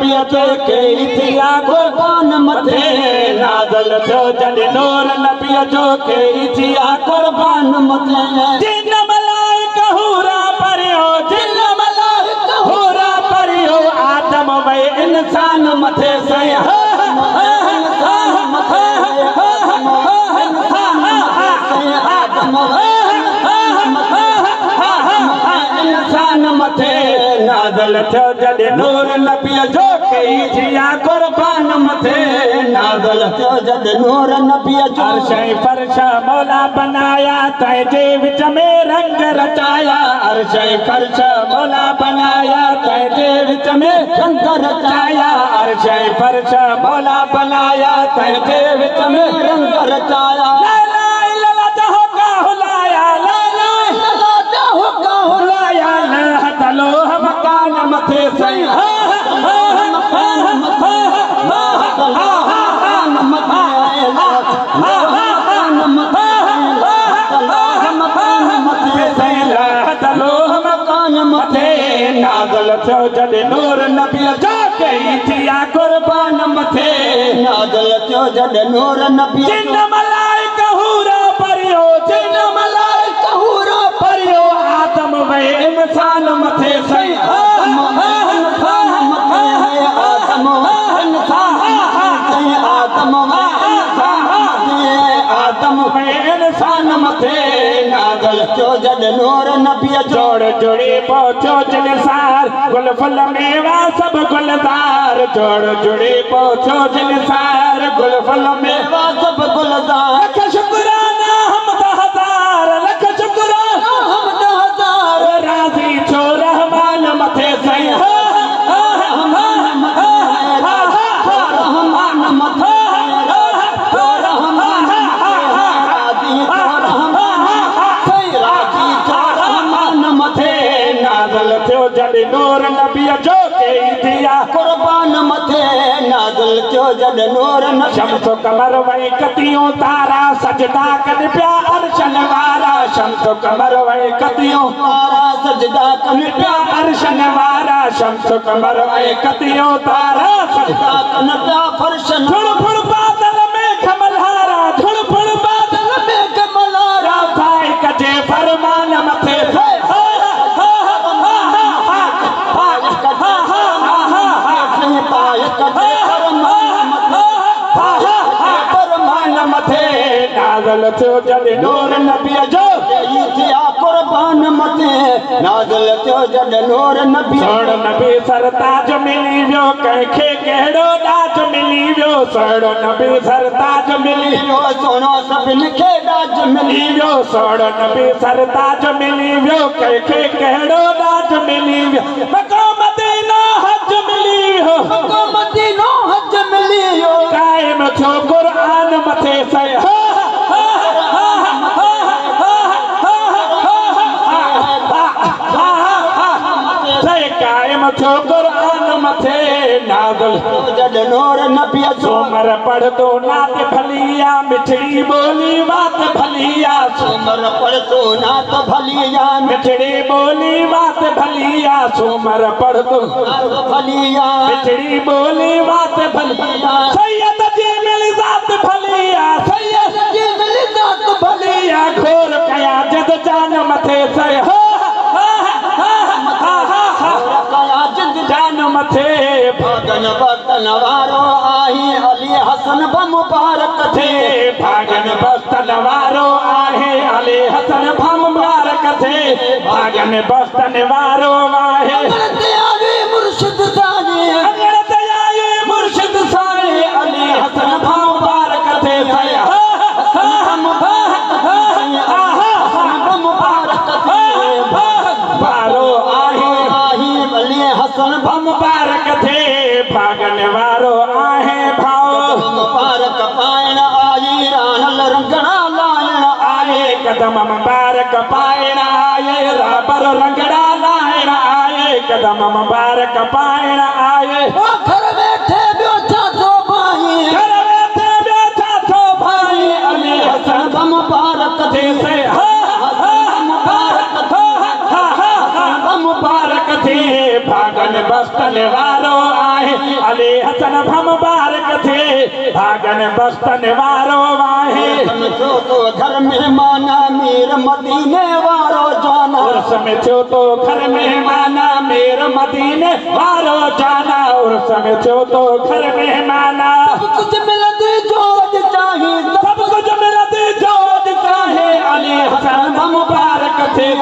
नबीअ जो कई थिया कुर्बान मथे नाज़िल थियो जॾहिं नूर नबीअ जो कई थिया कुर्बान मथे जिन मलाइका हूरा परियो जिन मलाइका हूरा परियो आदम वे इंसान मथे सया मथे नाज़िल थियो जॾहिं नूर नबीअ जो कई थिया कुर्बान मथे नाज़िल थियो जॾहिं नूर नबीअ जो अर्श फर्श मौला बनाया तंहिंजे विच में रंग रचाया अर्श फर्श मौला बनाया तंहिंजे विच में रंग रचाया अर्श फर्श मौला बनाया तंहिंजे विच में रंग रचाया मथे सही नाज़िल थियो जॾहिं नूर नबीअ जो कई थिया कुर्बान मथे नाज़िल थियो जॾहिं नूर नबीअ जिन मलाइका हूरा परियो जिन मलाइका हूरा परियो आदम वे इंसान मथे सही इंसान मथे नाज़िल थियो जॾहिं नूर नबीअ जोड़ जुड़ी पहुचो जिनसार गुल फुल मेवा सब गुलदार जोड़ जुड़ी पहुचो जिनसार गुल फुल मेवा सब गुलदार लख शुक्राना हमद हजार लख शुक्राना हमद हजार राज़ी छो रहमान मथे सही जॾहिं नूर नबीअ जो कई थिया कुर्बान मथे नाज़िल थियो जॾहिं नूर शम्स कमर वई कतियूं तारा सजदा कनि पिया अर्शन वारा शम्स कमर वई कतियूं तारा सजदा कनि पिया अर्शन वारा शम्स कमर वई कतियूं तारा सजदा कनि पिया फर्शन फुड़ फुड़ बादल में खमलहारा फुड़ फुड़ बादल में खमलहारा भाई कजे फरमान मथे नाज़िल थियो जॾहिं नूर नबीअ जो कई थिया कुर्बान मथे नाज़िल थियो जॾहिं नूर नबी सोण नबी सरताज मिली वियो कंहिंखे कहिड़ो ॾाज मिली वियो सोण नबी सरताज मिली वियो सोनो सभिनि खे ॾाज मिली वियो सोण नबी सरताज मिली वियो कंहिंखे कहिड़ो ॾाज मिली वियो मको मदीनो हज मिली वियो मको मदीनो हज मिली वियो काइम थियो क़ुर्आन मथे सही थियो क़ुर्आन मथे नाज़िल जॾहिं नूर नबीअ जो सूमर पढ़ंदो नात भलिया मिठड़ी ॿोली बात भलिया सूमर पढ़ंदो नात भलिया मिठड़ी ॿोली बात भलिया सूमर पढ़ंदो नात भलिया मिठड़ी ॿोली बात भलिया सैयद जी मिली ज़ात भलिया सैयद जी मिली ज़ात भलिया घोर कया जद जान मथे सही जान मथे भागन बर्तन वारो आहे अली हसन ब मुबारक थे भागन बर्तन वारो आहे अली हसन ब मुबारक थे भागन बर्तन वारो आहे मुर्शिद सानी मुर्शिद सानी अली हसन ब मुबारक थे मुबारक थे वारो आहे अली हसन ब मुबारक थे भागन वारो आहे भाव मुबारक पाइण आई रानल रंगड़ा लाइण आए कदम मुबारक पाइण आए राबर रंगड़ा लाइण आए कदम मुबारक पाइण आए घर वेठे ॿियो छा थो भाई घर वेठे ॿियो छा थो भाई अली हसन ब मुबारक थे मुबारक थे भागन बस्तन वारो आहे वाहे अली हसन मुबारक थे भागन बस्तन वारो वाहे समझो तो घर में माना मीर मदीने वारो जाना और समझो तो घर में माना मीर मदीने वारो जाना और समझो तो घर में माना सब कुछ मिलते जो चाहे सब कुछ मिलते जो चाहे अली हसन मुबारक थे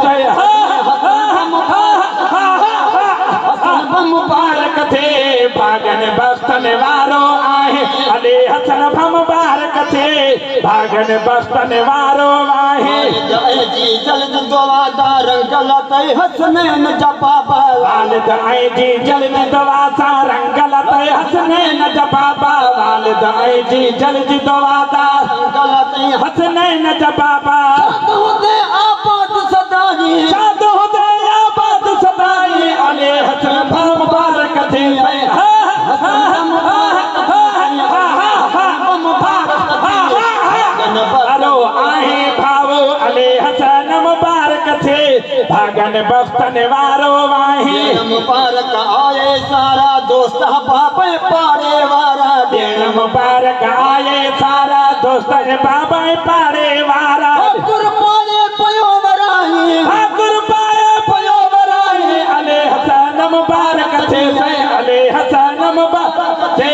मुबारक थे भागन बस्तन वारो आहे अली हसन मुबारक थे भागन बस्तन वारो आहे जी जल्द दुआदार गलत हसनैन जबाबा वालिद आई जी जल्द दुआ सा रंगलत हसनैन जबाबा वालिद आई जी जल्द दुआदार गलत हसनैन जबाबा होते आबाद सदाई शाद होते आबाद सदाई अली हसन मुबारक थे अलो आहे भावो अली हसन मुबारक थे भागन बस्तन वारो वाहे मुबारक आए सारा दोस्त बाबे पाड़े वारा दिन मुबारक आए सारा दोस्त बाबे पाड़े वारा कुर्बाने पयो वराही कुर्बाने पयो वराही अली हसन मुबारक थे अली हसन मुबारक थे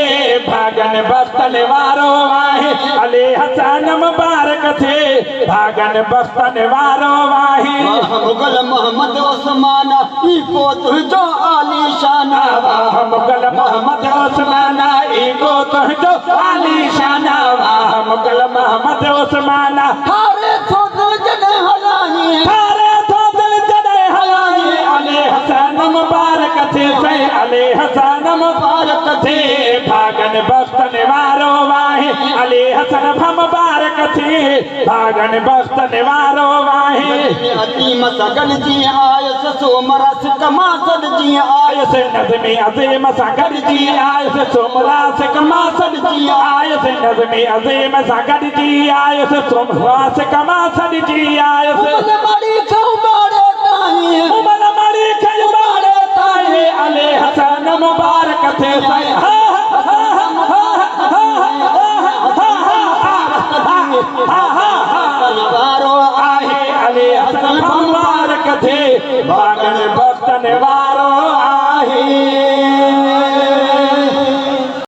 भागन बस्तन वारो वाहे अली हसन मुबारक थे भागन बस्तन वारो वाहे मुगल मोहम्मद उस्मान इको तुझो आली शाना वाह मुगल मोहम्मद उस्मान इको तुझो आली शाना वाह मुगल मोहम्मद उस्मान हारे तो दिल जने हलाई हारे तो दिल जने हलाई अली हसन मुबारक थे अली हसन मुबारक थे भागन बस्तन वारो वाहे अली हसन मुबारक थे भागन बस्तन वारो वाहे अजीम सगल जी आयस सोमरस कमासद जी आयस नज़्मे अजीम सगल जी आयस सोमरस कमासद जी आयस नज़्मे अजीम सगल जी आयस सोमरस कमासद जी आयस मड़ी खौबाड़े ताई मड़ी खौबाड़े ताई अली हसन मुबारक थे वारो आहे अली हसन मुबारक थे भागन